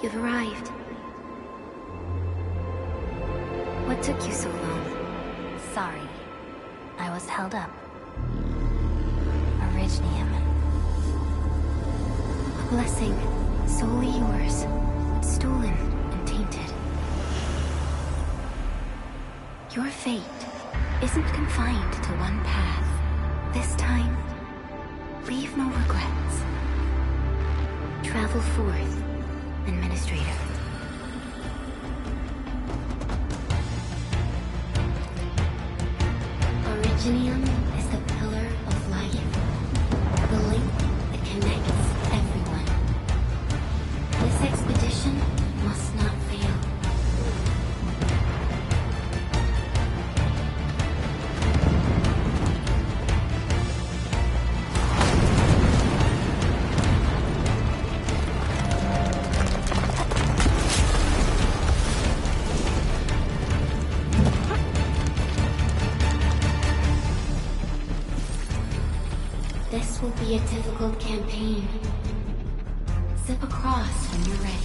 You've arrived. What took you so long? Sorry. I was held up. Originium. A blessing, solely yours, but stolen and tainted. Your fate isn't confined to one path. This time, leave no regrets. Travel forth, Administrator. Originium is the pillar of life, the link that connects everyone. This expedition must not fail. This will be a difficult campaign. Zip across when you're ready.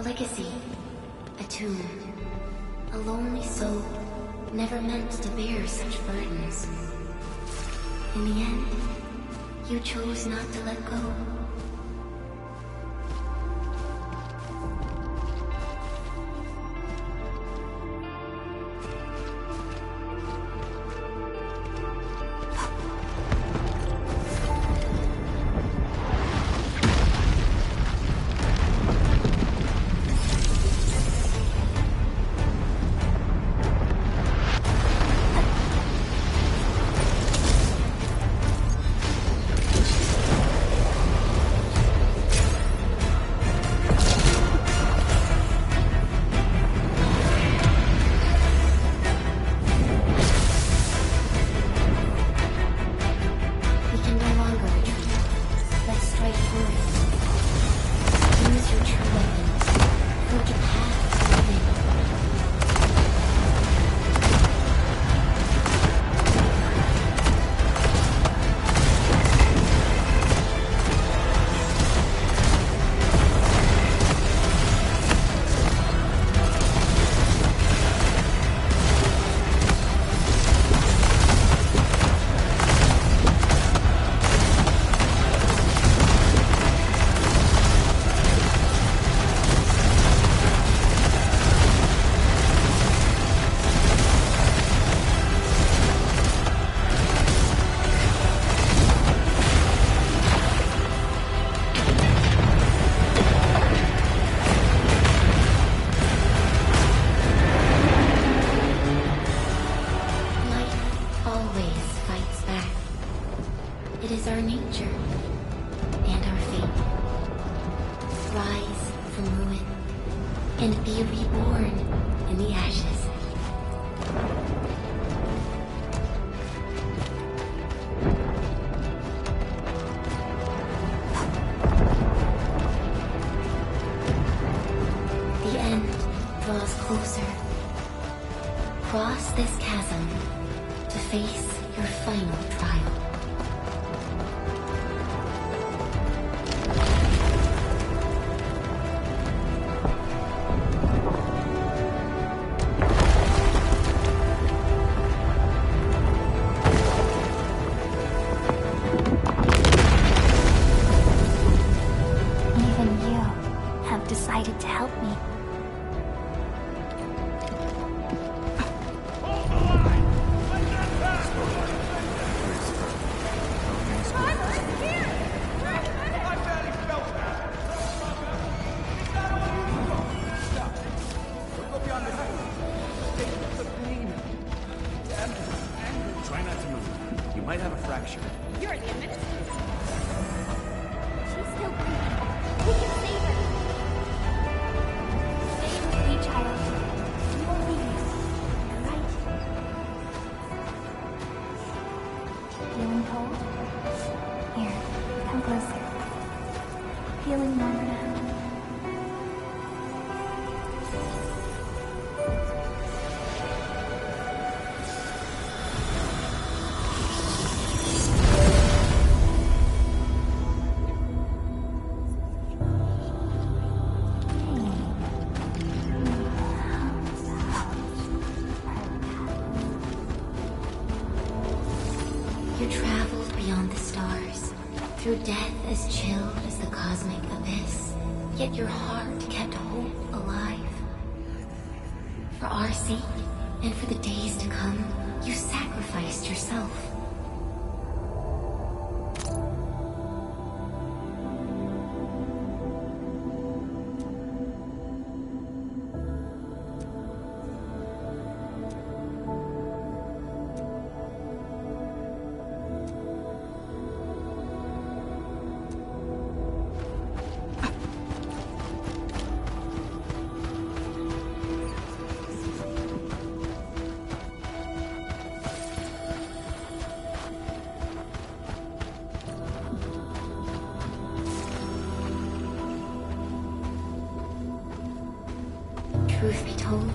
legacy. A tomb. A lonely soul, never meant to bear such burdens. In the end, you chose not to let go. Cross this chasm to face your final trial. Even you have decided to help me. Try not to move. You might have a fracture. You're the administrator. She's still breathing. We can save her. Stay with me, child. You won't leave me. All right? Feeling cold? Here, come closer. Feeling warmer now? You traveled beyond the stars, through death as chill as the cosmic abyss, yet your heart kept hope alive. For our sake, and for the days to come, you sacrificed yourself. Truth be told,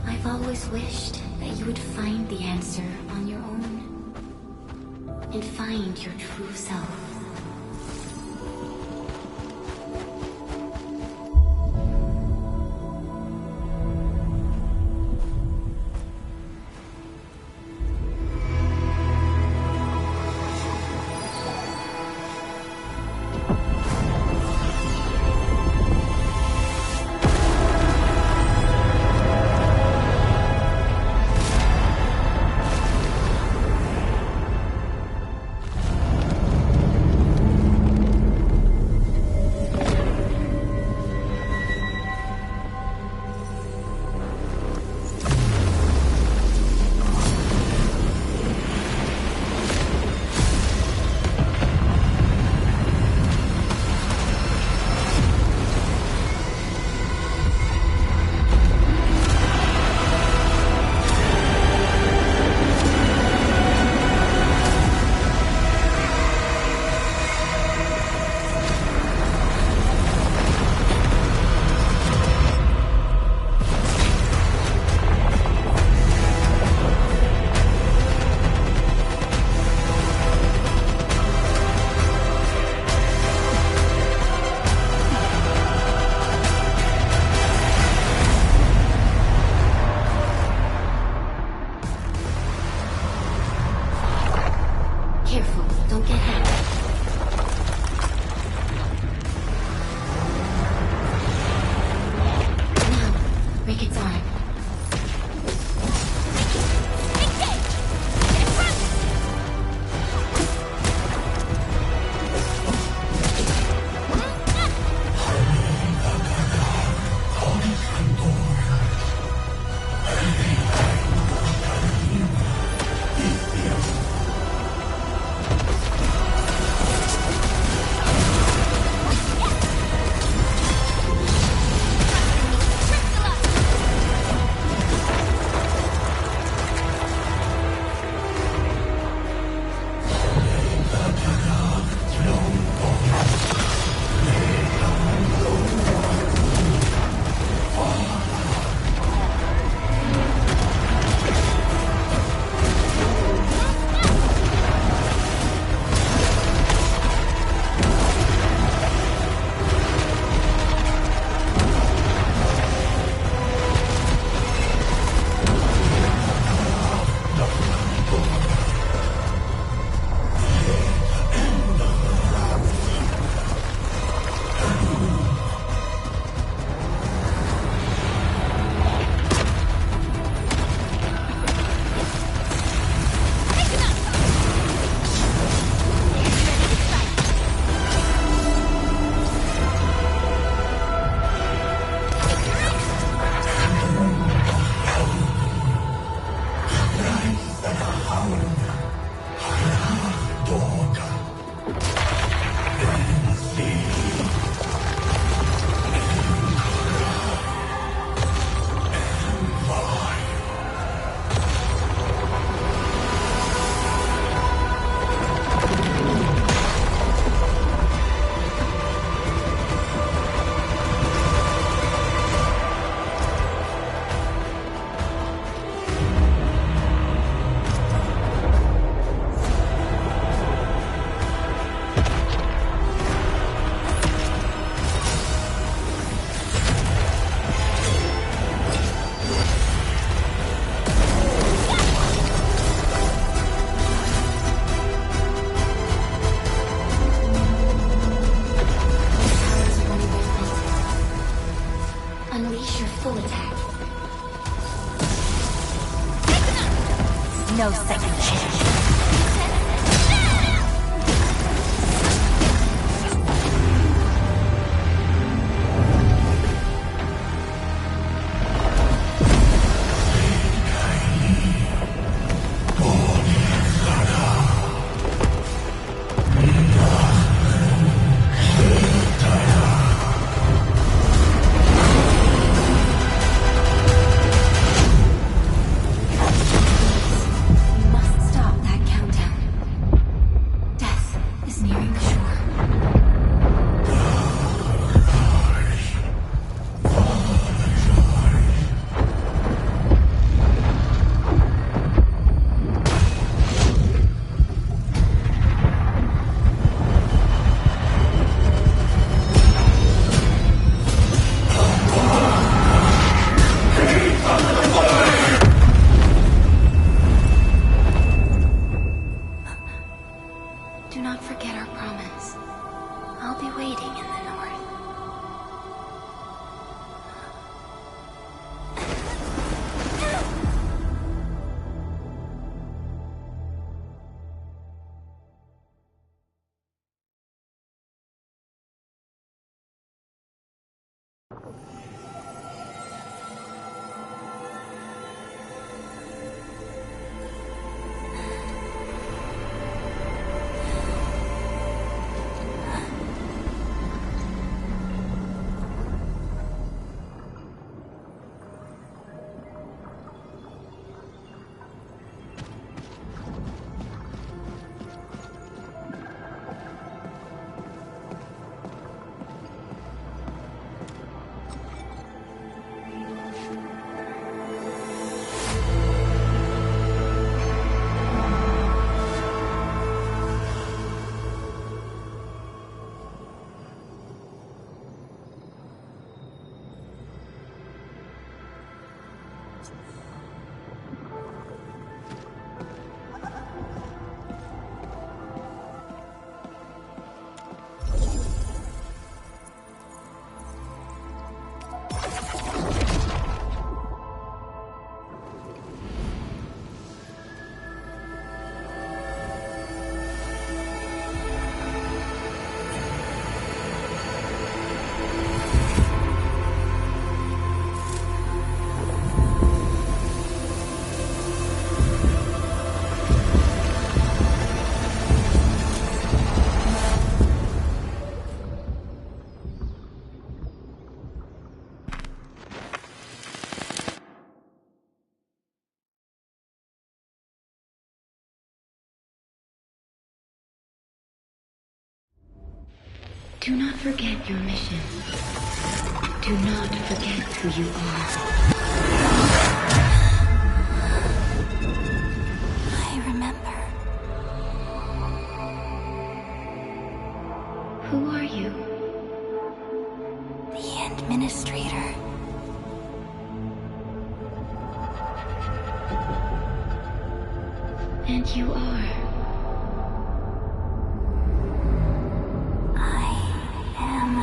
I've always wished that you would find the answer on your own. And find your true self. Unleash your full attack. No second chance. You must stop that countdown. Death is nearing the shore. Do not forget our promise. I'll be waiting in the north. Do not forget your mission. Do not forget who you are. I remember. Who are you? The Administrator. And you are. I am.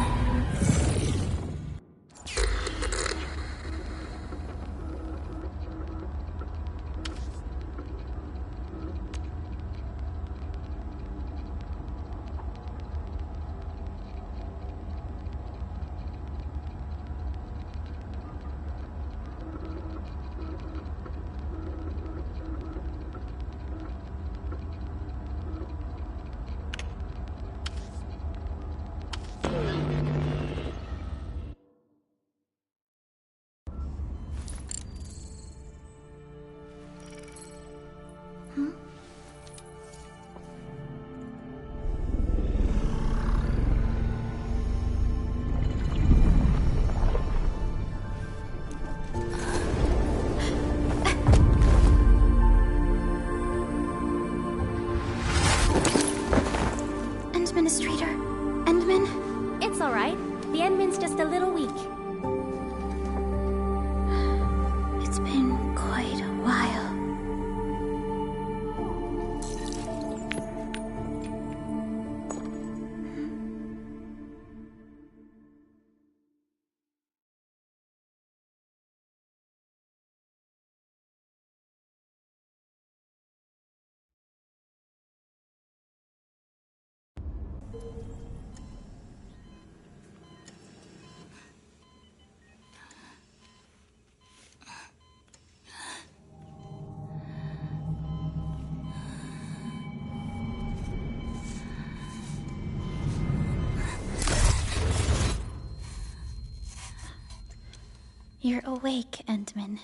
You're awake, Endman.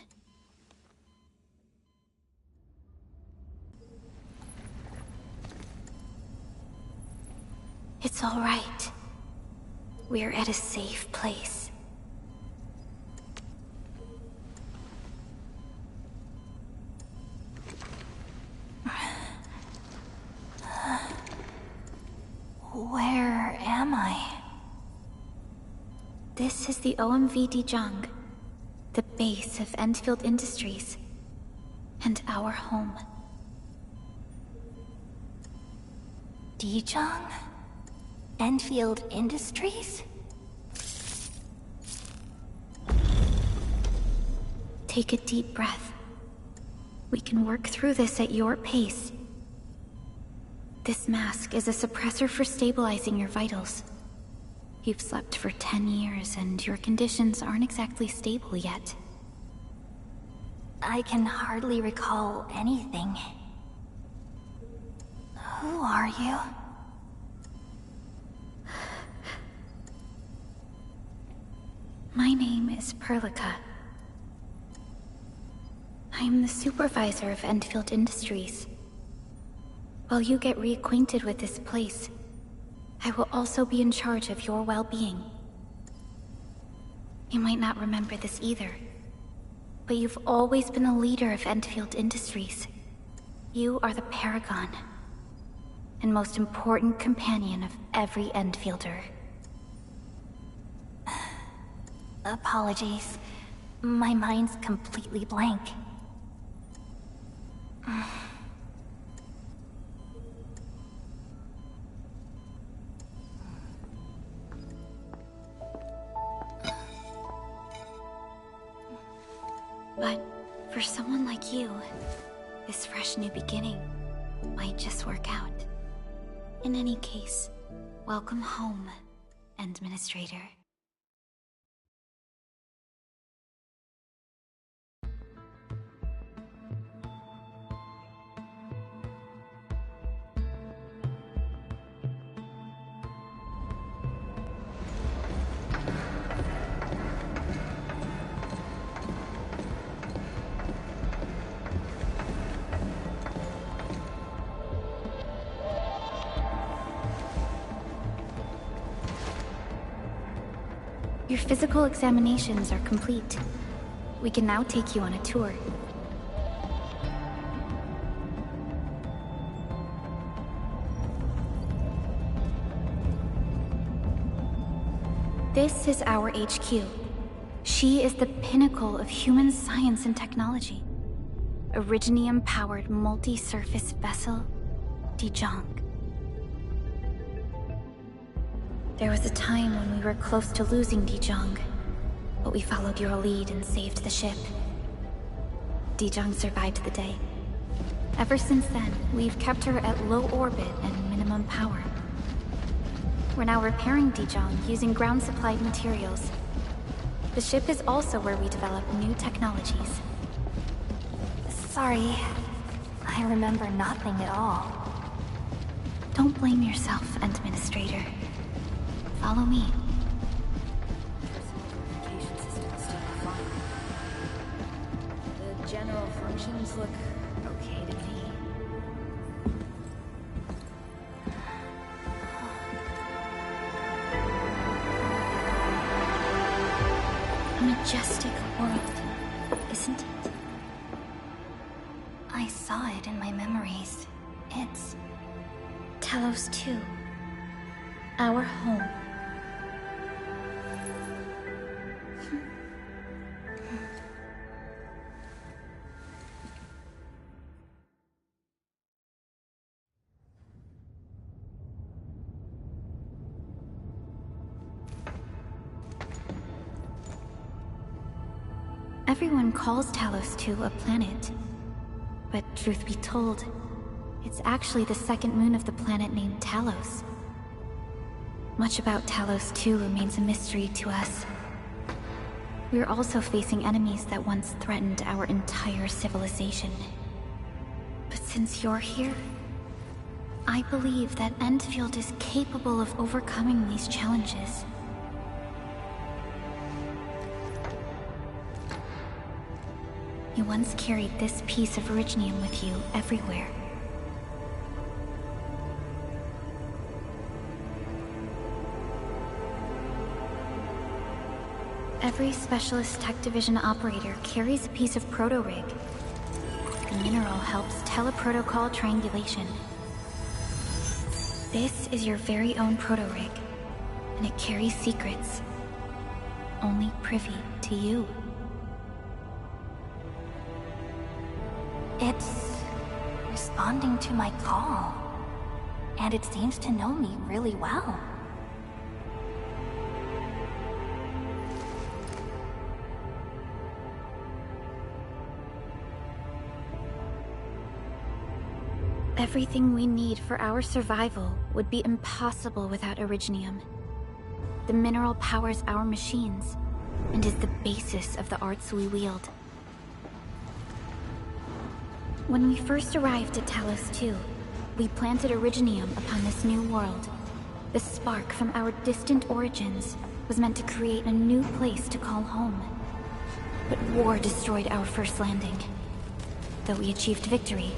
It's all right. We're at a safe place. Where am I? This is the OMV Dijong, the base of Enfield Industries, and our home. Dijong? Enfield Industries? Take a deep breath. We can work through this at your pace. This mask is a suppressor for stabilizing your vitals. You've slept for 10 years and your conditions aren't exactly stable yet. I can hardly recall anything. Who are you? My name is Perlica. I'm the supervisor of Enfield Industries. While you get reacquainted with this place, I will also be in charge of your well-being. You might not remember this either, but you've always been a leader of Enfield Industries. You are the paragon, and most important companion of every Enfielder. Apologies. My mind's completely blank. But for someone like you, this fresh new beginning might just work out. In any case, welcome home, Administrator. Your physical examinations are complete. We can now take you on a tour. This is our HQ. She is the pinnacle of human science and technology. Originium-powered multi-surface vessel, Dijong. There was a time when we were close to losing Dijong, but we followed your lead and saved the ship. Dijong survived the day. Ever since then, we've kept her at low orbit and minimum power. We're now repairing Dijong using ground-supplied materials. The ship is also where we develop new technologies. Sorry, I remember nothing at all. Don't blame yourself, Administrator. Follow me. Communication system's still fine. The general functions look okay to me. A majestic world, isn't it? I saw it in my memories. It's Talos 2. Our home. Everyone calls Talos 2 a planet. But truth be told, it's actually the second moon of the planet named Talos. Much about Talos 2 remains a mystery to us. We're also facing enemies that once threatened our entire civilization. But since you're here, I believe that Enfield is capable of overcoming these challenges. You once carried this piece of Originium with you everywhere. Every Specialist Tech Division operator carries a piece of proto-rig. The mineral helps teleprotocol triangulation. This is your very own proto-rig, and it carries secrets only privy to you. It's responding to my call, and it seems to know me really well. Everything we need for our survival would be impossible without Originium. The mineral powers our machines, and is the basis of the arts we wield. When we first arrived at Talos II, we planted Originium upon this new world. The spark from our distant origins was meant to create a new place to call home. But war destroyed our first landing. Though we achieved victory,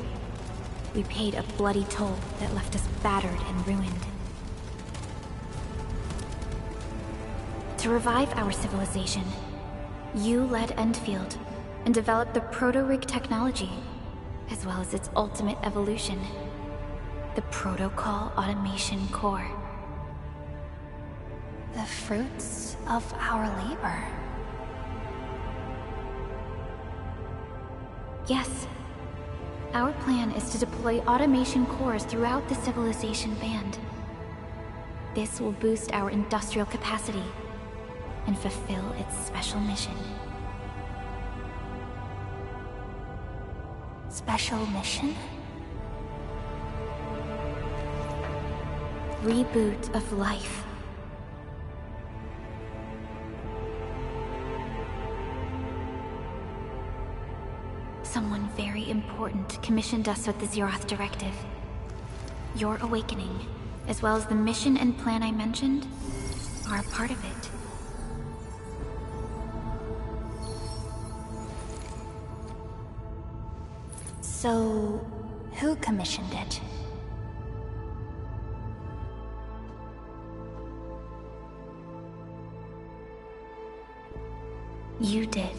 we paid a bloody toll that left us battered and ruined. To revive our civilization, you led Endfield and developed the proto-rig technology, as well as its ultimate evolution, the Protocol Automation Core. The fruits of our labor. Yes. Our plan is to deploy automation cores throughout the civilization band. This will boost our industrial capacity and fulfill its special mission. Special mission? Reboot of life. Someone very important commissioned us with the Zeroth Directive. Your awakening, as well as the mission and plan I mentioned, are a part of it. So, who commissioned it? You did.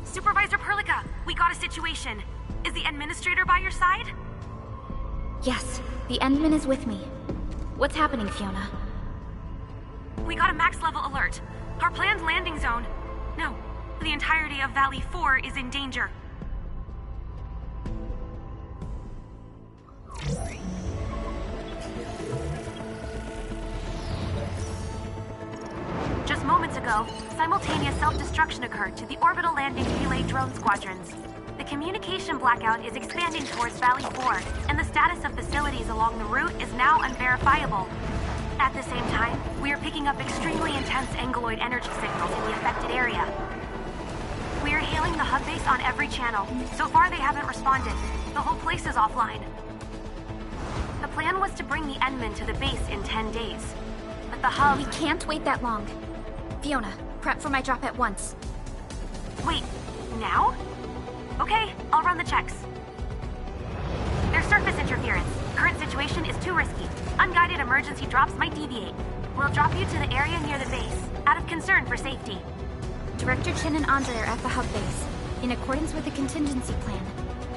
Supervisor Perlica, we got a situation. Is the administrator by your side? Yes, the Endman is with me. What's happening, Fiona? We got a max level alert. Our planned landing zone... No, the entirety of Valley 4 is in danger. Just moments ago, simultaneous self-destruction occurred to the orbital landing relay drone squadrons. The communication blackout is expanding towards Valley 4, and the status of facilities along the route is now unverifiable. At the same time, we are picking up extremely intense angeloid energy signals in the affected area. We are hailing the hub base on every channel. So far, they haven't responded. The whole place is offline. The plan was to bring the Endman to the base in 10 days. But the hub... We can't wait that long. Fiona, prep for my drop at once. Wait, now? Okay, I'll run the checks. There's surface interference. Current situation is too risky. Unguided emergency drops might deviate. We'll drop you to the area near the base, out of concern for safety. Director Chen and Andre are at the hub base. In accordance with the contingency plan,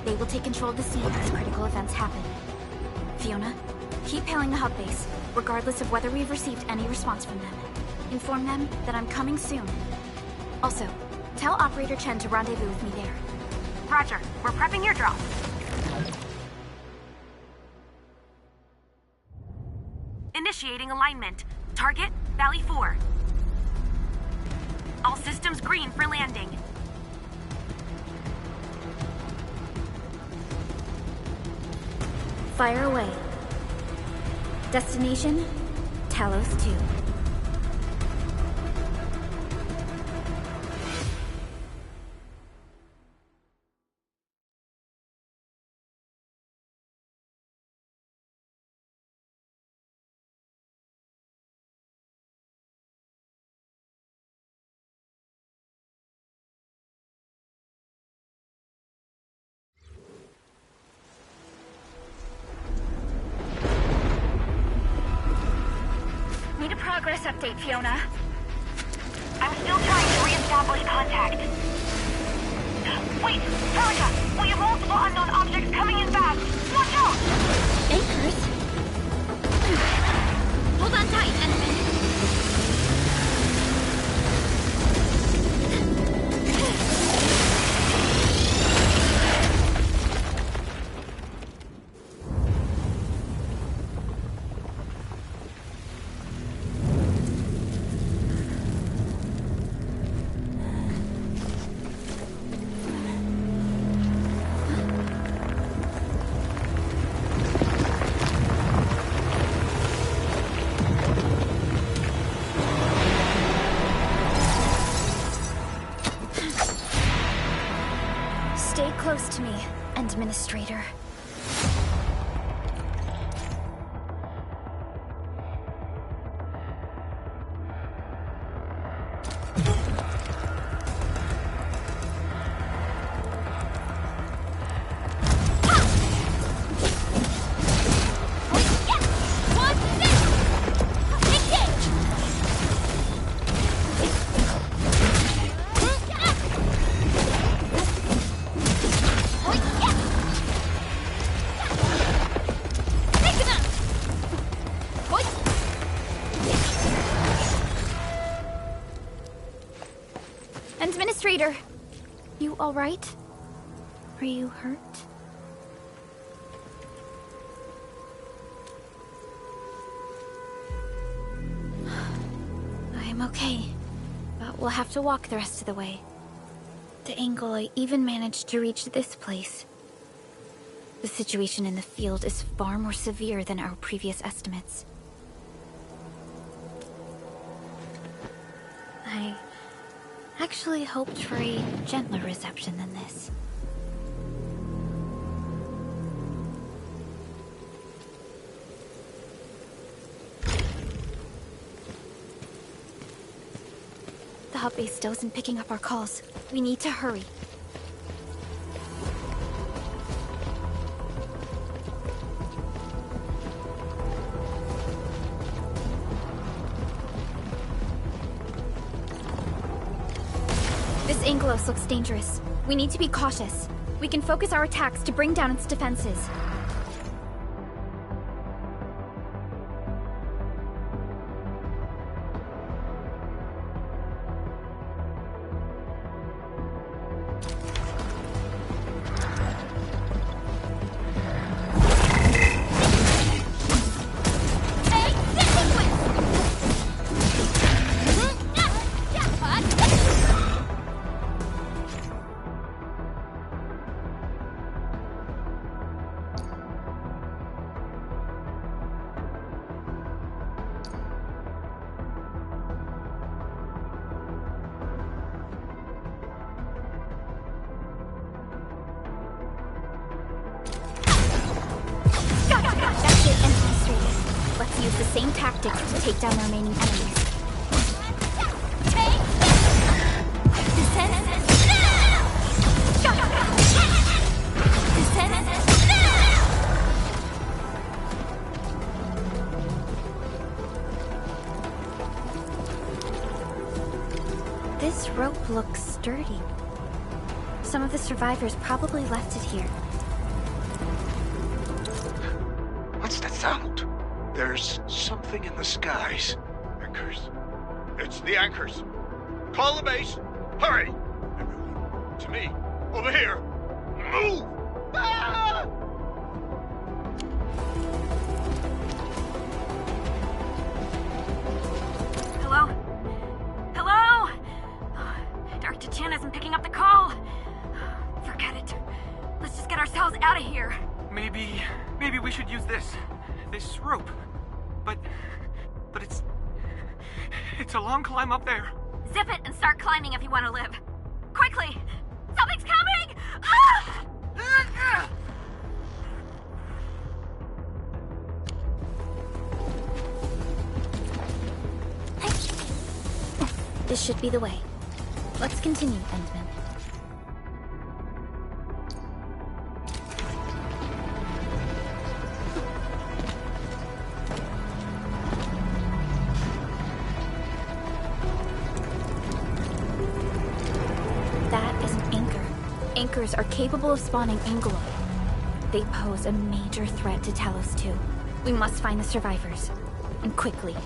they will take control of the scene as critical events happen. Fiona, keep hailing the hub base, regardless of whether we've received any response from them. Inform them that I'm coming soon. Also, tell Operator Chen to rendezvous with me there. Roger, we're prepping your drop. Initiating alignment. Target, Valley 4. All systems green for landing. Fire away. Destination, Talos 2. progress update, Fiona? I'm still trying to re-establish contact. Wait, Veronica, we have multiple unknown objects coming in fast. Watch out! Anchors? Hold on tight, Ensign. Stay close to me, Administrator. Administrator, you all right? Are you hurt? I'm okay, but we'll have to walk the rest of the way. The angle I even managed to reach this place. The situation in the field is far more severe than our previous estimates. I actually hoped for a gentler reception than this. The hub base still isn't picking up our calls. We need to hurry. This Angelos looks dangerous. We need to be cautious. We can focus our attacks to bring down its defenses. That's it, Administrator. Let's use the same tactics to take down the remaining enemies. This rope looks sturdy. Some of the survivors probably left it here. What's that sound? There's something in the skies. Anchors. It's the anchors. Call the base. Hurry! Everyone, to me. Over here. Move! Ah! Hello? Hello? Dr. Chan isn't picking up the call. Forget it. Let's just get ourselves out of here. Maybe we should use this rope. But it's a long climb up there. Zip it and start climbing if you want to live. Quickly! Something's coming! Ah! This should be the way. Let's continue, Endman. survivors are capable of spawning Anglo. They pose a major threat to Talos 2. We must find the survivors. And quickly.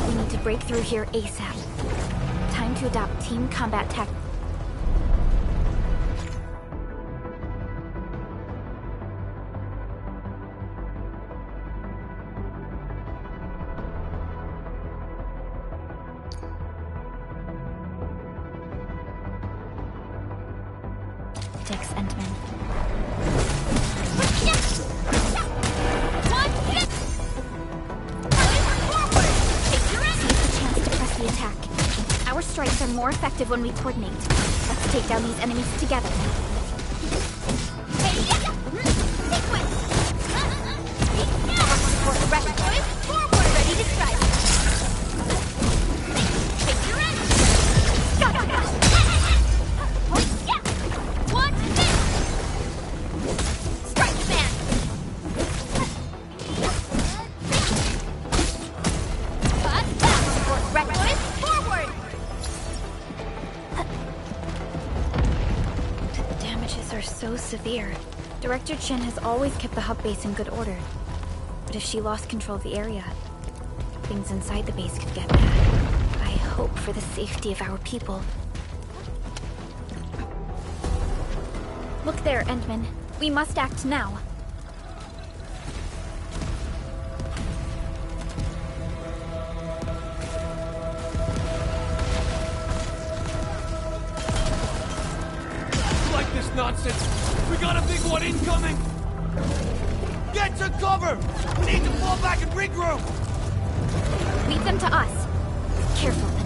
We need to break through here ASAP. Time to adopt team combat tactics. Endman. Seize the chance to press the attack. Our strikes are more effective when we coordinate. Let's take down these enemies together. Ready to strike. So severe. Director Chin has always kept the hub base in good order. But if she lost control of the area, things inside the base could get bad. I hope for the safety of our people. Look there, Endman. We must act now. Nonsense! We got a big one incoming! Get to cover! We need to fall back and regroup! Lead them to us. Careful, Endman.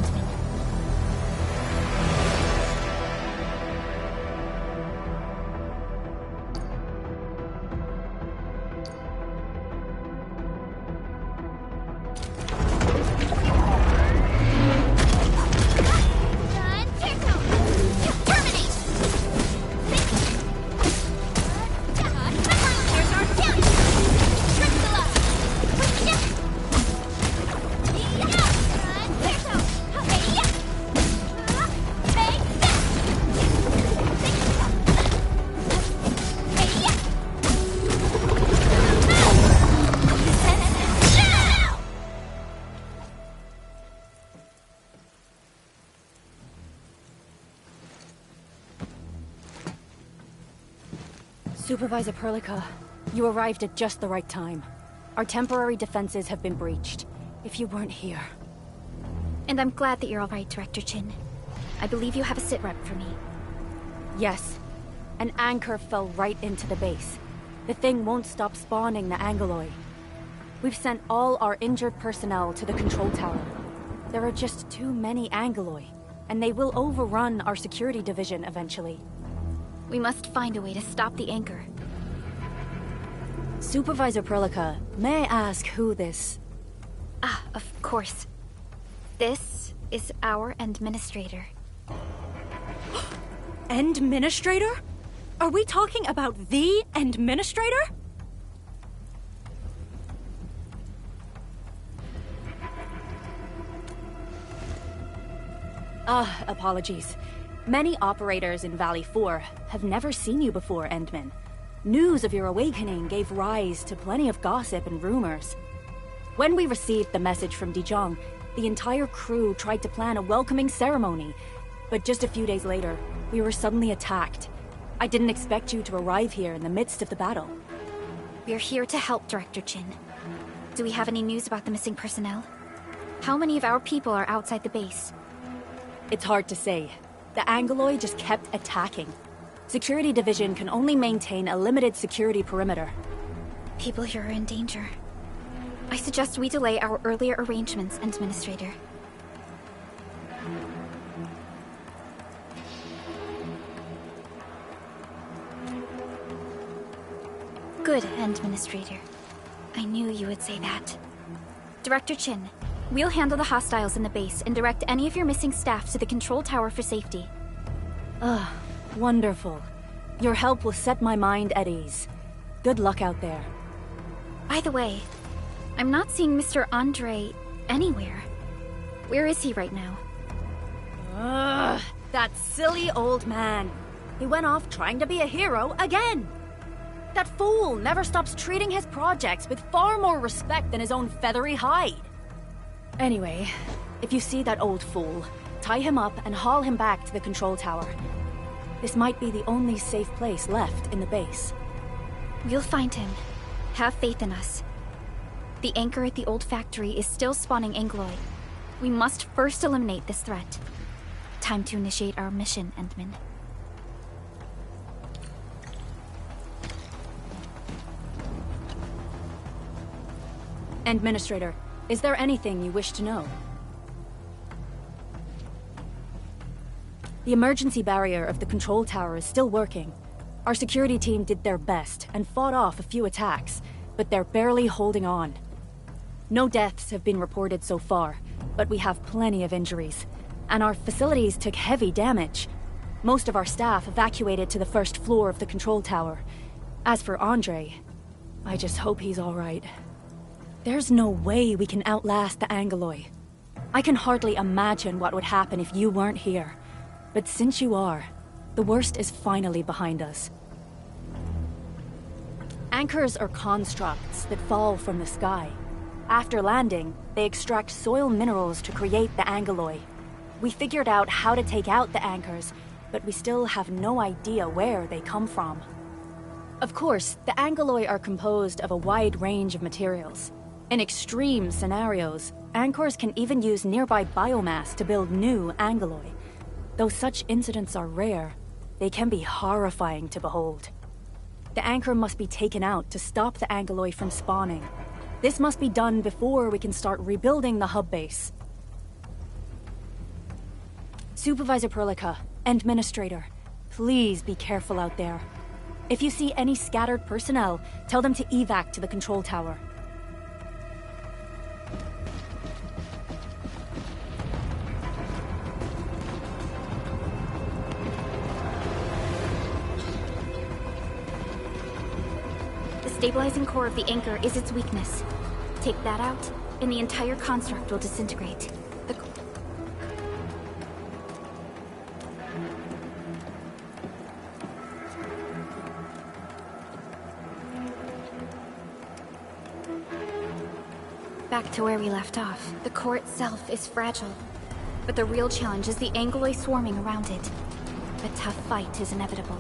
Supervisor Perlica, you arrived at just the right time. Our temporary defenses have been breached. If you weren't here... And I'm glad that you're all right, Director Chin. I believe you have a sit rep for me. Yes. An anchor fell right into the base. The thing won't stop spawning the Angoloi. We've sent all our injured personnel to the control tower. There are just too many Angoloi, and they will overrun our security division eventually. We must find a way to stop the anchor. Supervisor Perlica, may I ask who this... Ah, of course. This is our administrator. Administrator? Are we talking about the administrator? Apologies. Many operators in Valley 4 have never seen you before, Endman. News of your awakening gave rise to plenty of gossip and rumors. When we received the message from Dijong, the entire crew tried to plan a welcoming ceremony. But just a few days later, we were suddenly attacked. I didn't expect you to arrive here in the midst of the battle. We're here to help, Director Chin. Do we have any news about the missing personnel? How many of our people are outside the base? It's hard to say. The Angoloi just kept attacking. Security Division can only maintain a limited security perimeter. People here are in danger. I suggest we delay our earlier arrangements, Administrator. Good, Administrator. I knew you would say that. Director Chin, we'll handle the hostiles in the base and direct any of your missing staff to the control tower for safety. Wonderful. Your help will set my mind at ease. Good luck out there. By the way, I'm not seeing Mr. Andre anywhere. Where is he right now? Ugh, that silly old man. He went off trying to be a hero again. That fool never stops treating his projects with far more respect than his own feathery hide. Anyway, if you see that old fool, tie him up and haul him back to the control tower. This might be the only safe place left in the base. We'll find him. Have faith in us. The anchor at the old factory is still spawning Angloy. We must first eliminate this threat. Time to initiate our mission, Endman. Administrator, is there anything you wish to know? The emergency barrier of the control tower is still working. Our security team did their best and fought off a few attacks, but they're barely holding on. No deaths have been reported so far, but we have plenty of injuries, and our facilities took heavy damage. Most of our staff evacuated to the first floor of the control tower. As for Andre, I just hope he's all right. There's no way we can outlast the Angloy. I can hardly imagine what would happen if you weren't here. But since you are, the worst is finally behind us. Anchors are constructs that fall from the sky. After landing, they extract soil minerals to create the Angloy. We figured out how to take out the anchors, but we still have no idea where they come from. Of course, the Angloy are composed of a wide range of materials. In extreme scenarios, anchors can even use nearby biomass to build new Angloy. Though such incidents are rare, they can be horrifying to behold. The anchor must be taken out to stop the Angloy from spawning. This must be done before we can start rebuilding the hub base. Supervisor Perlica, Administrator, please be careful out there. If you see any scattered personnel, tell them to evac to the control tower. The stabilizing core of the anchor is its weakness. Take that out, and the entire construct will disintegrate. Back to where we left off. The core itself is fragile. But the real challenge is the Angloy swarming around it. A tough fight is inevitable.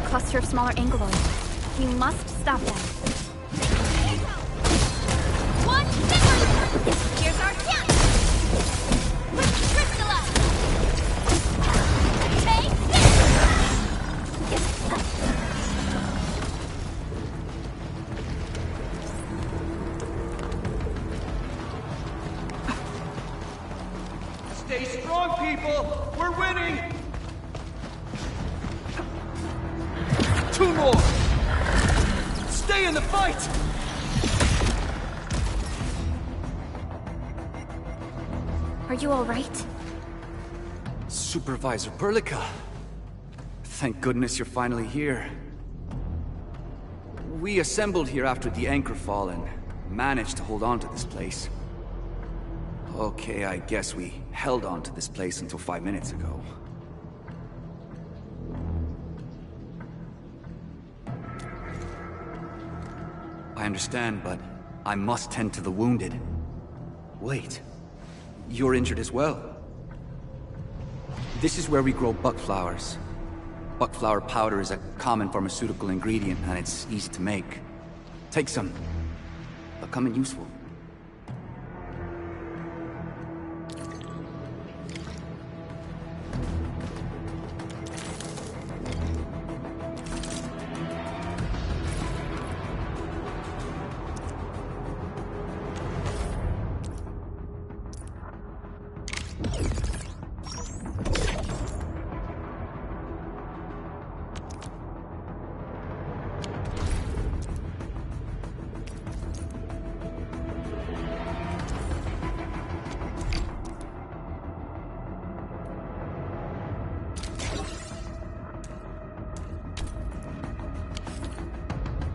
Cluster of smaller Angloids. We must stop them. One memory! Here's our chance! Crystallize! Take Stay strong, people! We're winning! 2 more! Stay in the fight! Are you all right? Supervisor Perlica. Thank goodness you're finally here. We assembled here after the anchor fall and managed to hold on to this place. Okay, I guess we held on to this place until 5 minutes ago. I understand, but I must tend to the wounded. Wait, you're injured as well. This is where we grow buck flowers. Buckflower powder is a common pharmaceutical ingredient, and it's easy to make. Take some. They'll come in useful.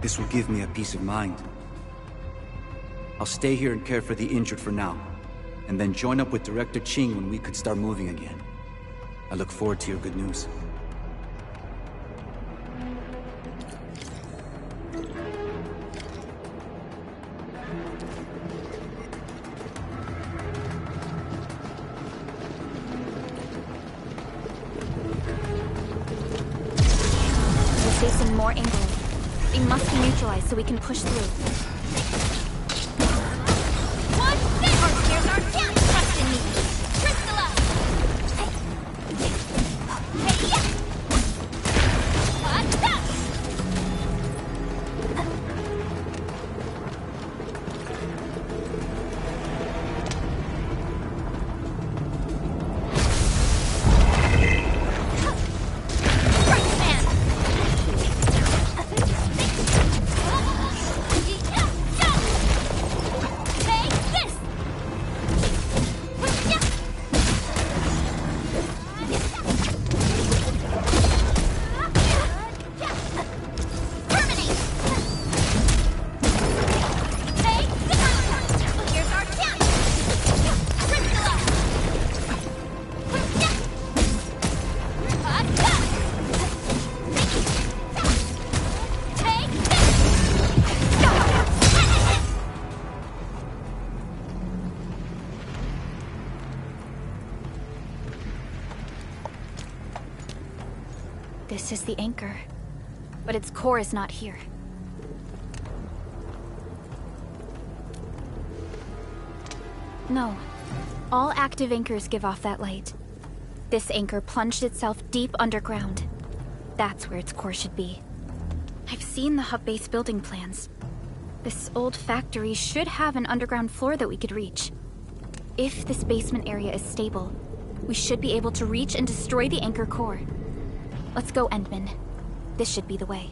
This will give me a peace of mind. I'll stay here and care for the injured for now, and then join up with Director Ching when we could start moving again. I look forward to your good news. We're facing more angles. They must be neutralized so we can push through. One thing! Here's our chance! Trust in me! Crystallize! Hey, yeah! This is the anchor, but its core is not here. No. All active anchors give off that light. This anchor plunged itself deep underground. That's where its core should be. I've seen the hub base building plans. This old factory should have an underground floor that we could reach. If this basement area is stable, we should be able to reach and destroy the anchor core. Let's go, Endman. This should be the way.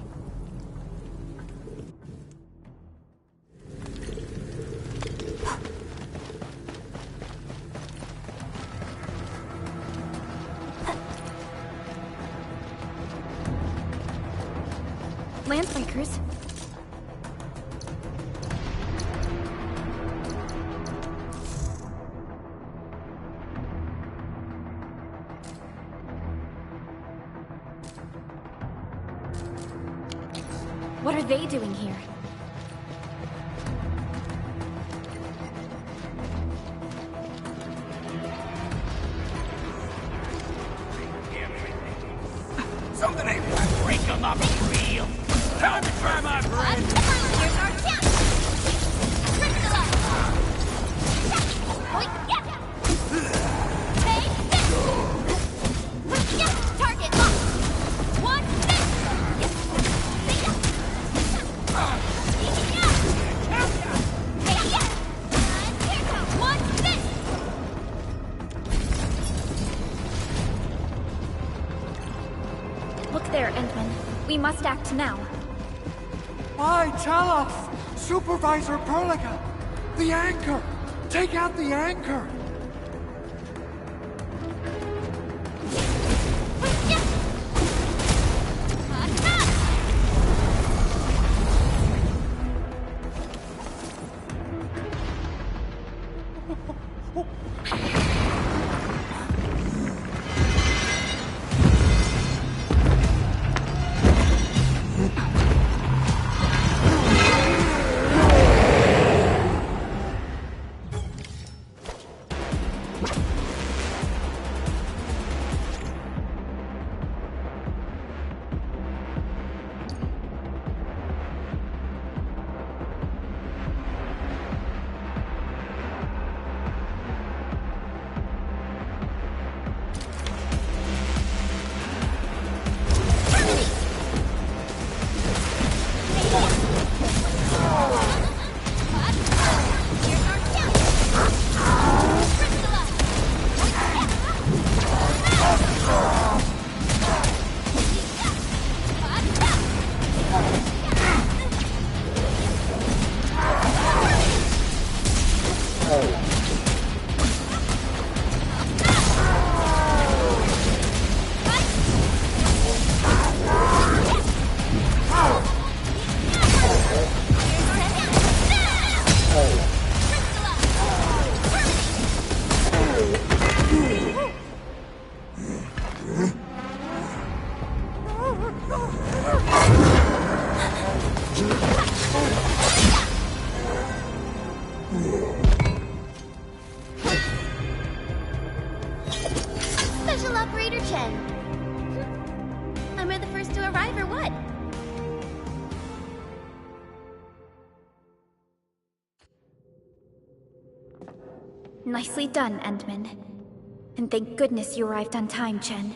Landbreakers. What are they doing here? Something ain't right. Break them up real. Time to try my brain. Here's our chance! Crystallize! Take this! Target locked! One miss! One miss! Look there, Endman. We must act now. Why, tell us! Supervisor Perlica! The anchor! Take out the anchor! Nicely done, Endman. And thank goodness you arrived on time, Chen.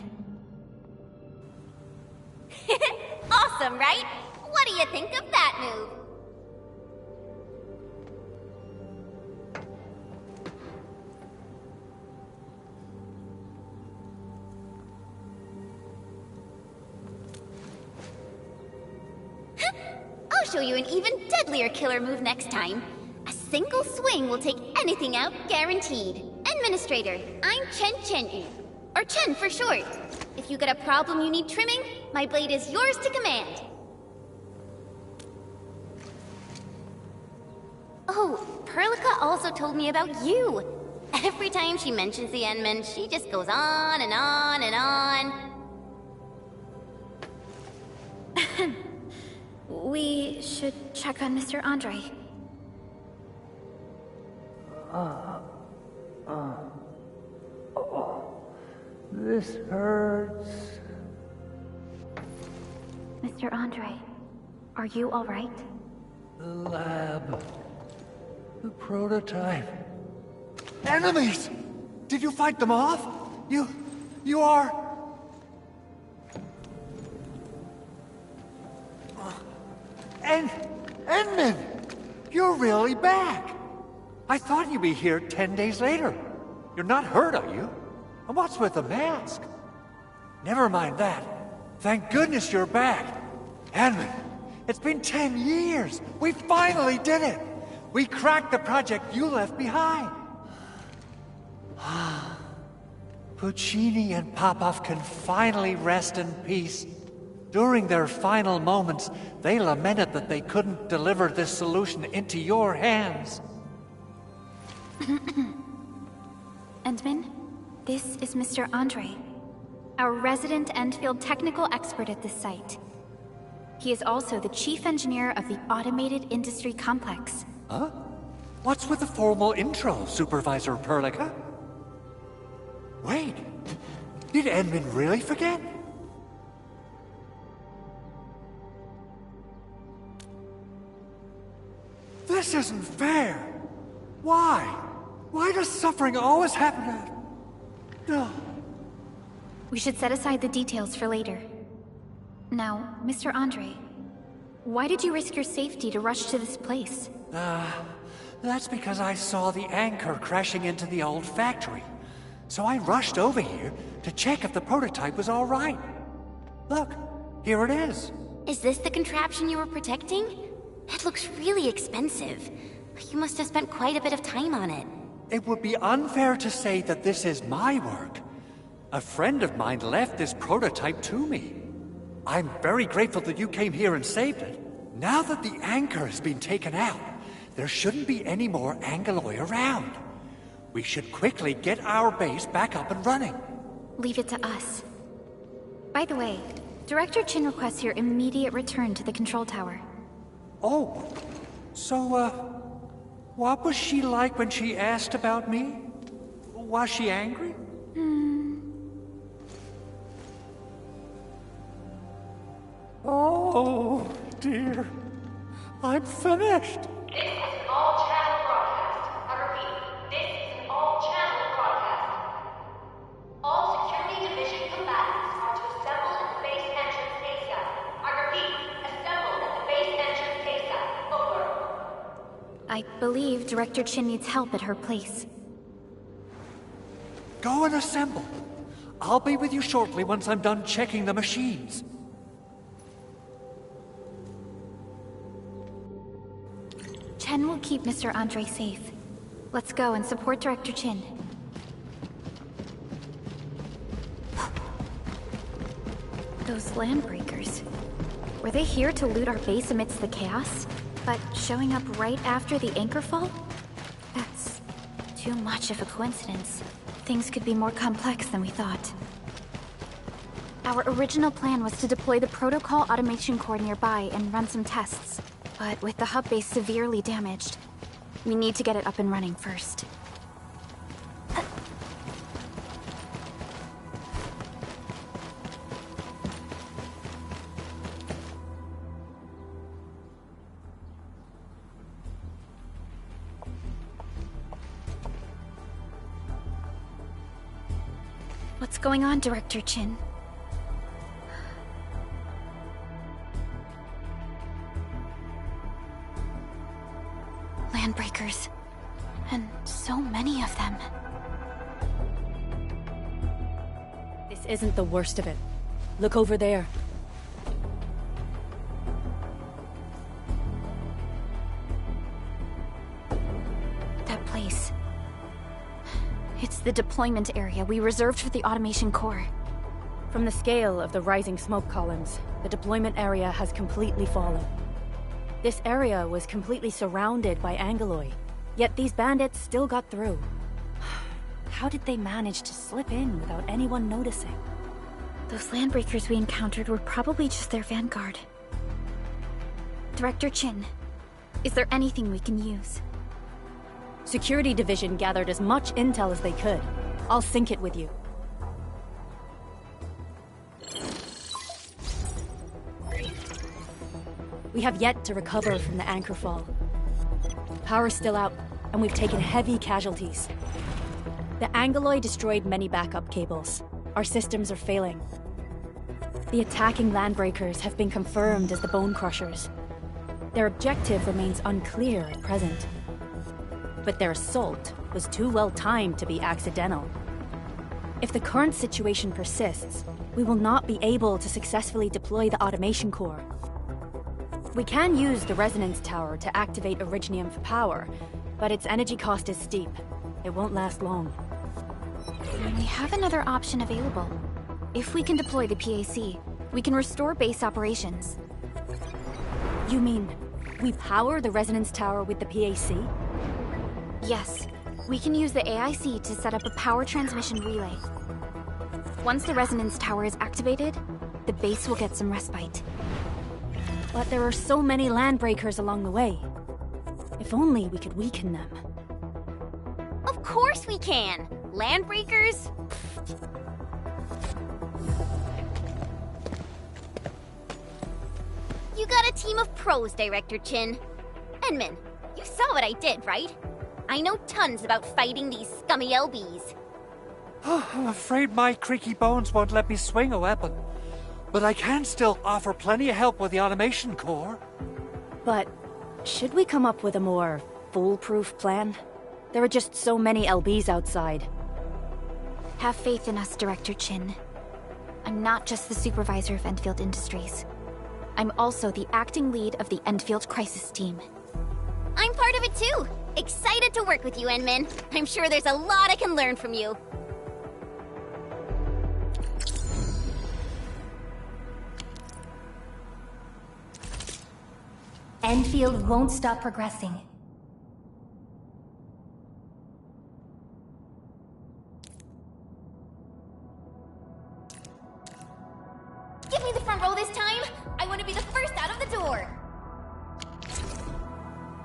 Awesome, right? What do you think of that move? I'll show you an even deadlier killer move next time. A single swing will take anything out, guaranteed. Administrator, I'm Chen Chen, or Chen for short. If you got a problem you need trimming, my blade is yours to command. Oh, Perlica also told me about you. Every time she mentions the Endman, she just goes on and on and on. We should check on Mr. Andre. This hurts. Mr. Andre, are you all right? The lab. The prototype. Enemies! Did you fight them off? You are... Endman! You're really back! I thought you'd be here 10 days later. You're not hurt, are you? And what's with the mask? Never mind that. Thank goodness you're back. Endman, it's been 10 years. We finally did it. We cracked the project you left behind. Puccini and Popov can finally rest in peace. During their final moments, they lamented that they couldn't deliver this solution into your hands. Endman, this is Mr. Andre, our resident Enfield technical expert at this site. He is also the chief engineer of the Automated Industry Complex. Huh? What's with the formal intro, Supervisor Perlica? Wait, did Endman really forget? This isn't fair. Why? Why does suffering always happen to... No. We should set aside the details for later. Now, Mr. Andre, why did you risk your safety to rush to this place? That's because I saw the anchor crashing into the old factory. So I rushed over here to check if the prototype was all right. Look, here it is. Is this the contraption you were protecting? It looks really expensive. You must have spent quite a bit of time on it. It would be unfair to say that this is my work. A friend of mine left this prototype to me. I'm very grateful that you came here and saved it. Now that the anchor has been taken out, there shouldn't be any more Angaloi around. We should quickly get our base back up and running. Leave it to us. By the way, Director Chin requests your immediate return to the control tower. Oh, so, what was she like when she asked about me? Was she angry? Oh, dear. I'm finished. This is an all-channel broadcast. I repeat, this is an all-channel broadcast. All security division combatants are to assemble at the base entrance ASAP. I repeat, assemble at the base entrance ASAP. Over. I believe Director Chin needs help at her place. Go and assemble. I'll be with you shortly once I'm done checking the machines. Chen will keep Mr. Andre safe. Let's go and support Director Chin. Those landbreakers. Were they here to loot our base amidst the chaos? But showing up right after the anchor fall? That's too much of a coincidence. Things could be more complex than we thought. Our original plan was to deploy the protocol automation core nearby and run some tests. But with the hub base severely damaged, we need to get it up and running first. What's going on, Director Chin? Landbreakers. And so many of them. This isn't the worst of it. Look over there. That place. It's the deployment area we reserved for the automation core. From the scale of the rising smoke columns, the deployment area has completely fallen. This area was completely surrounded by Angeloi, yet these bandits still got through. How did they manage to slip in without anyone noticing? Those landbreakers we encountered were probably just their vanguard. Director Chin, is there anything we can use? Security Division gathered as much intel as they could. I'll sync it with you. We have yet to recover from the anchor fall. Power's still out, and we've taken heavy casualties. The Angeloi destroyed many backup cables. Our systems are failing. The attacking landbreakers have been confirmed as the Bone Crushers. Their objective remains unclear at present. But their assault was too well timed to be accidental. If the current situation persists, we will not be able to successfully deploy the automation core. We can use the resonance tower to activate Originium for power, but its energy cost is steep. It won't last long. We have another option available. If we can deploy the PAC, we can restore base operations. You mean, we power the resonance tower with the PAC? Yes. We can use the AIC to set up a power transmission relay. Once the resonance tower is activated, the base will get some respite. But there are so many landbreakers along the way. If only we could weaken them. Of course we can! Landbreakers? You got a team of pros, Director Chin. Enman, you saw what I did, right? I know tons about fighting these scummy LBs. I'm afraid my creaky bones won't let me swing a weapon. But I can still offer plenty of help with the automation core. But should we come up with a more foolproof plan? There are just so many LBs outside. Have faith in us, Director Chin. I'm not just the supervisor of Enfield Industries. I'm also the acting lead of the Enfield Crisis Team. I'm part of it too! Excited to work with you, Enman. I'm sure there's a lot I can learn from you. Enfield won't stop progressing. Give me the front row this time! I want to be the first out of the door!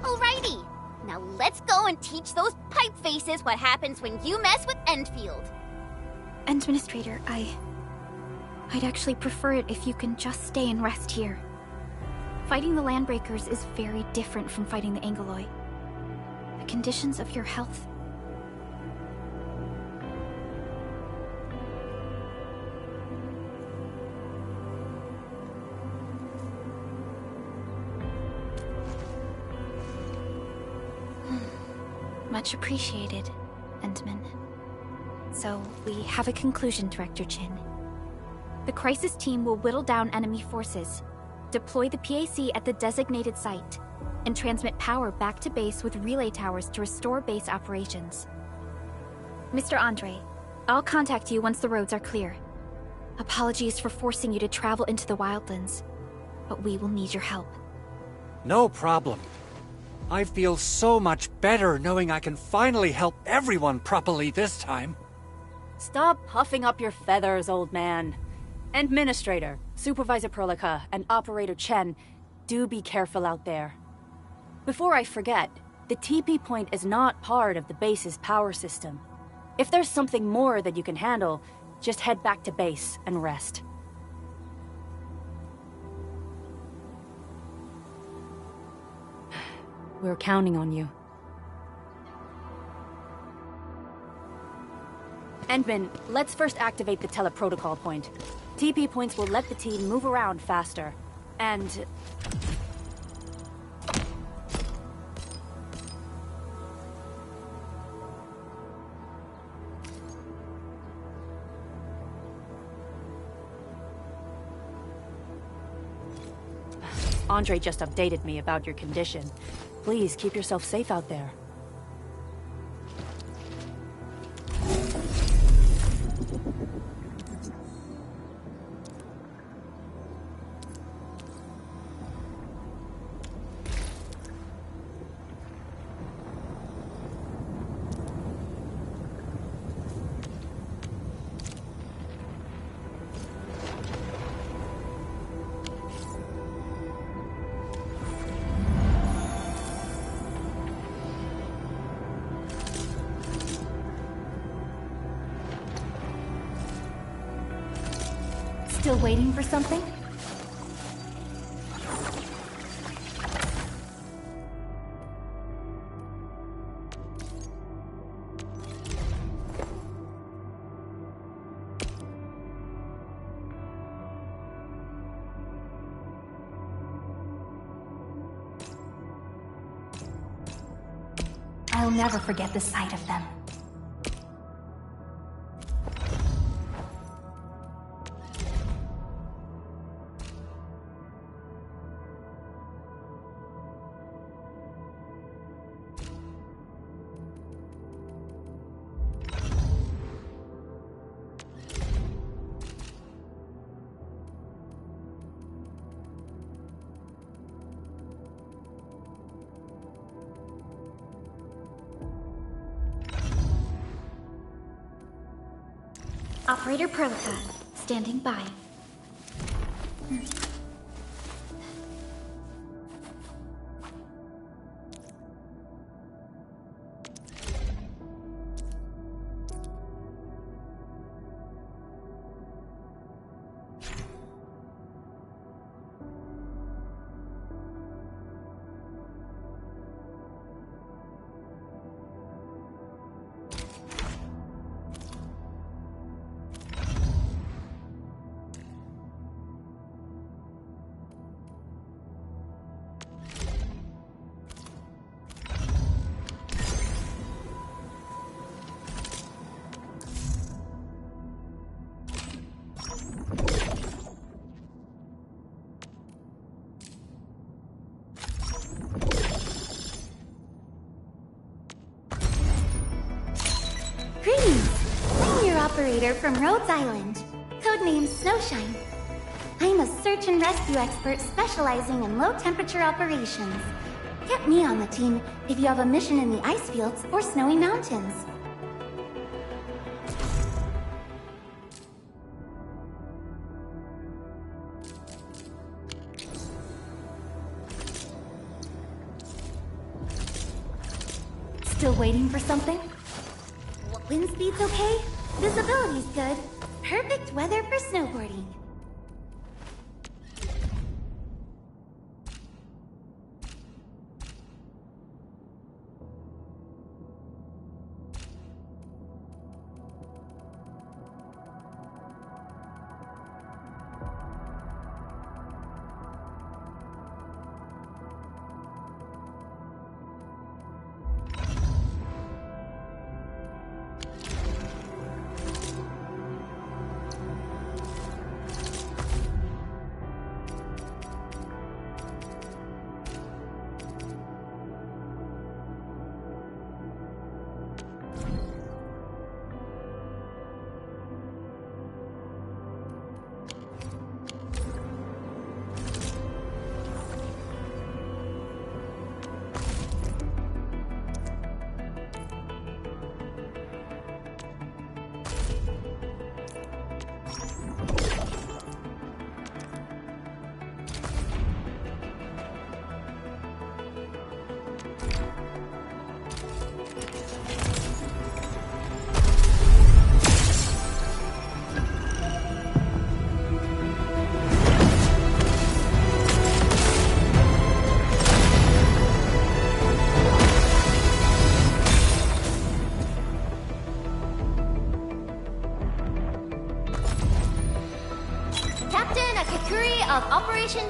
Alrighty! Now let's go and teach those pipe faces what happens when you mess with Enfield. Administrator, I'd actually prefer it if you can just stay and rest here. Fighting the Landbreakers is very different from fighting the Angeloi. The conditions of your health... Much appreciated, Endman. So, we have a conclusion, Director Chin. The Crisis Team will whittle down enemy forces, deploy the PAC at the designated site, and transmit power back to base with relay towers to restore base operations. Mr. Andre, I'll contact you once the roads are clear. Apologies for forcing you to travel into the wildlands, but we will need your help. No problem. I feel so much better knowing I can finally help everyone properly this time. Stop puffing up your feathers, old man. Administrator, Supervisor Perlica, and Operator Chen, do be careful out there. Before I forget, the TP point is not part of the base's power system. If there's something more that you can handle, just head back to base and rest. We're counting on you. Endman, let's first activate the teleprotocol point. TP points will let the team move around faster. And... Andre just updated me about your condition. Please keep yourself safe out there. Still waiting for something? I'll never forget the sight of them. Operator Prota, standing by. Greetings! I'm your operator from Rhodes Island, codenamed Snowshine. I'm a search and rescue expert specializing in low-temperature operations. Get me on the team if you have a mission in the ice fields or snowy mountains. Still waiting for something? Wind speed's okay, visibility's good. Perfect weather for snowboarding.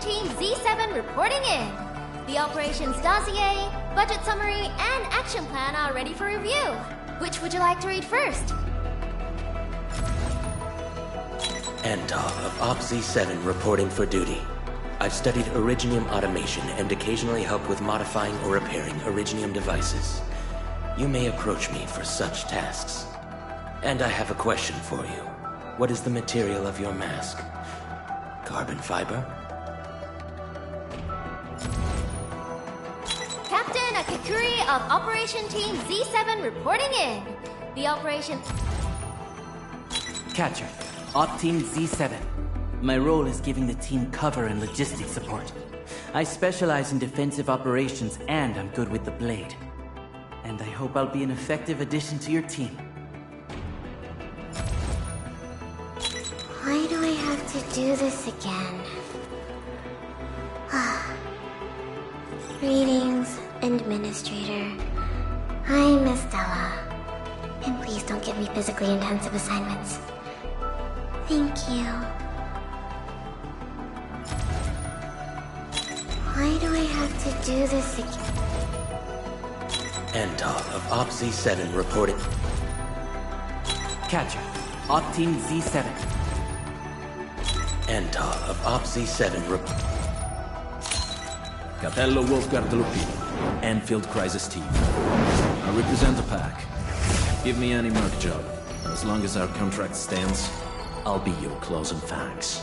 Team Z7 reporting in. The operations dossier, budget summary, and action plan are ready for review. Which would you like to read first? Antal of Op Z7 reporting for duty. I've studied Originium automation and occasionally help with modifying or repairing Originium devices. You may approach me for such tasks. And I have a question for you. What is the material of your mask? Carbon fiber? Captain Akakuri of Operation Team Z7 reporting in. The operation... Catcher, Op Team Z7. My role is giving the team cover and logistics support. I specialize in defensive operations and I'm good with the blade. And I hope I'll be an effective addition to your team. Why do I have to do this again? Greetings, Administrator. I'm Estella. And please don't give me physically intensive assignments. Thank you. Why do I have to do this again? Antal of Op Z7 reporting. Catcher, Op Team Z7. Antal of Op Z7 Capello Wolfgard Lupino, Anfield Crisis Team. I represent the pack. Give me any merc job, and as long as our contract stands, I'll be your claws and fangs.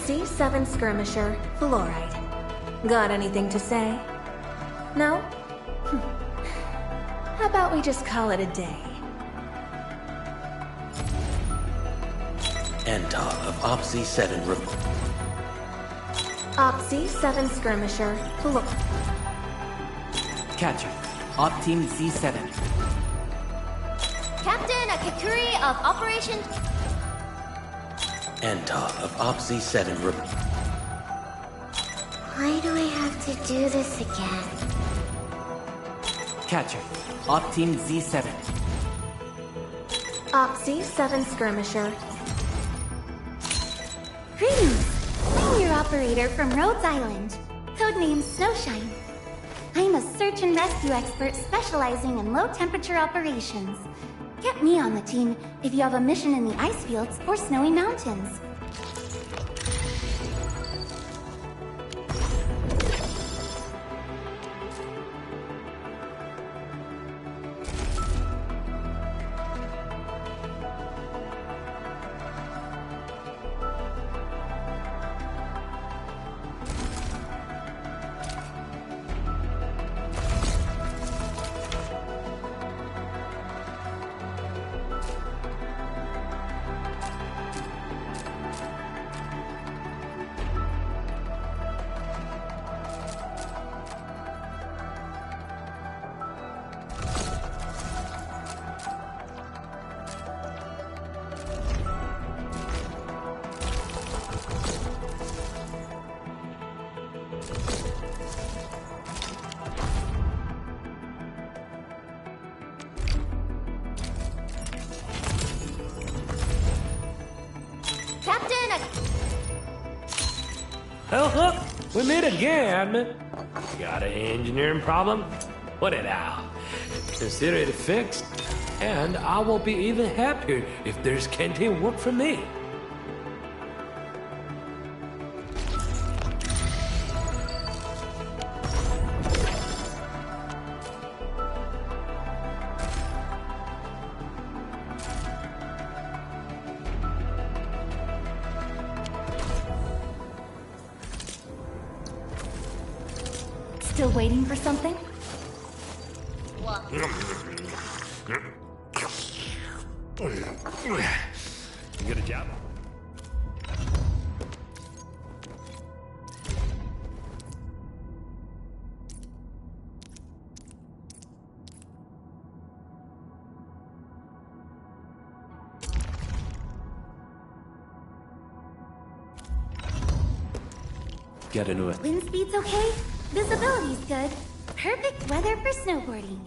C7 Skirmisher, Fluoride. Got anything to say? No? How about we just call it a day? Antal of Op Z7 Op C7 Skirmisher, Fluoride. Catcher, Op Team Z7. Captain Akakuri of Operation... Antal of Op Z7 Why do I have to do this again? Catcher, Op Team Z7. Op C7 Skirmisher. Greetings! I'm your operator from Rhodes Island, codenamed Snowshine. I'm a search and rescue expert specializing in low-temperature operations. Get me on the team if you have a mission in the ice fields or snowy mountains. Oh, look! We meet again! Got an engineering problem? Put it out. Consider it fixed, and I will be even happier if there's canteen work for me. Still waiting for something? You get a job? Get into it. Wind speed's okay? Visibility's good. Perfect weather for snowboarding.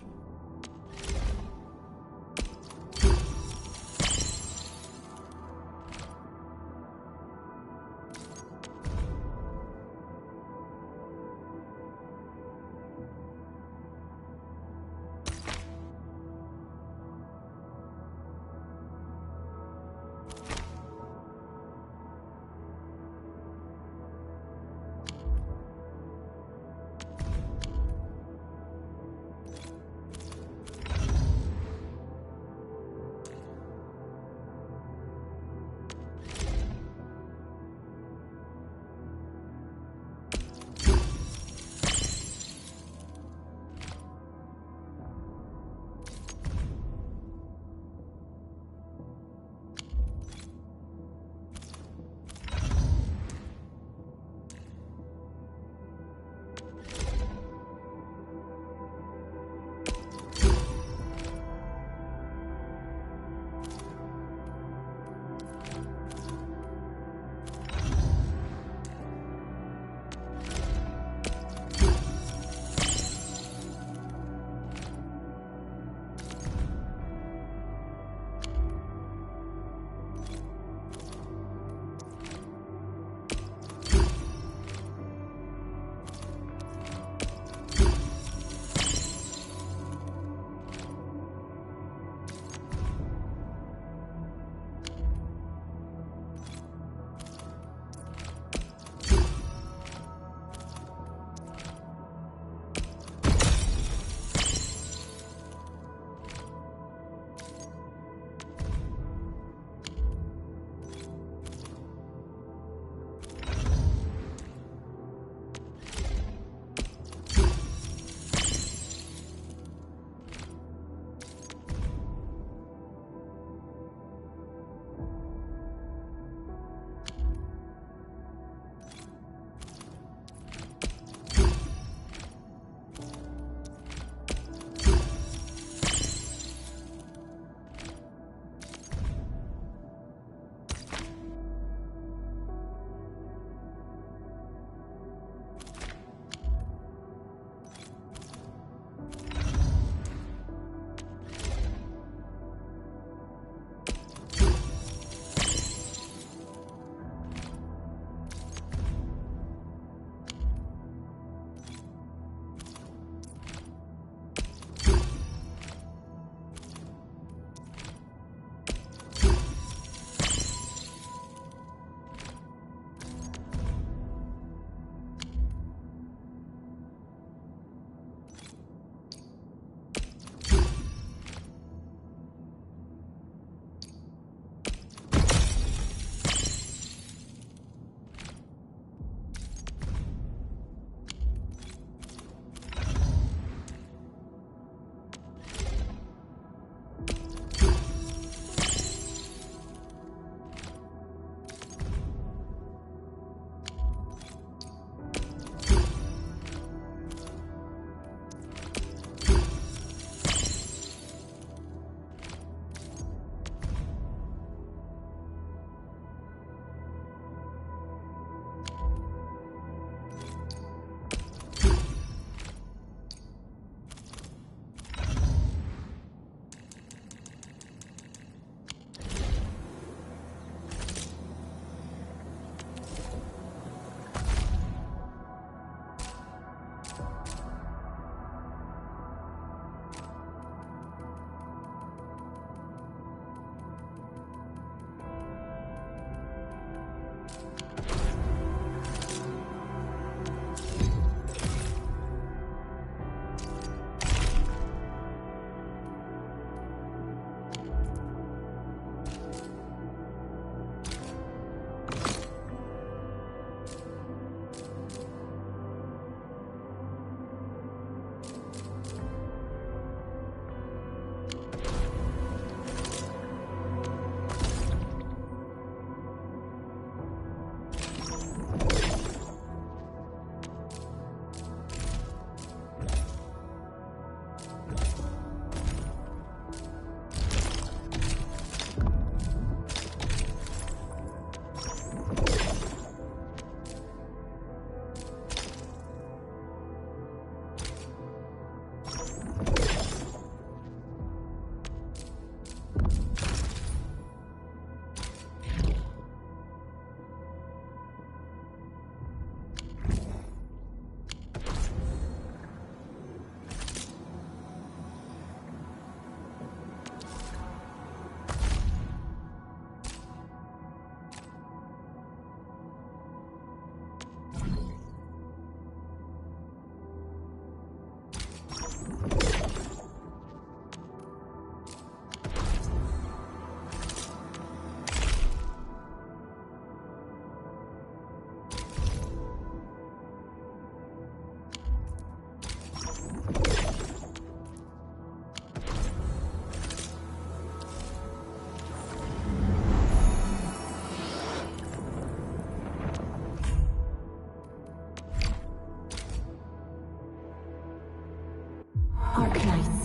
Arknights.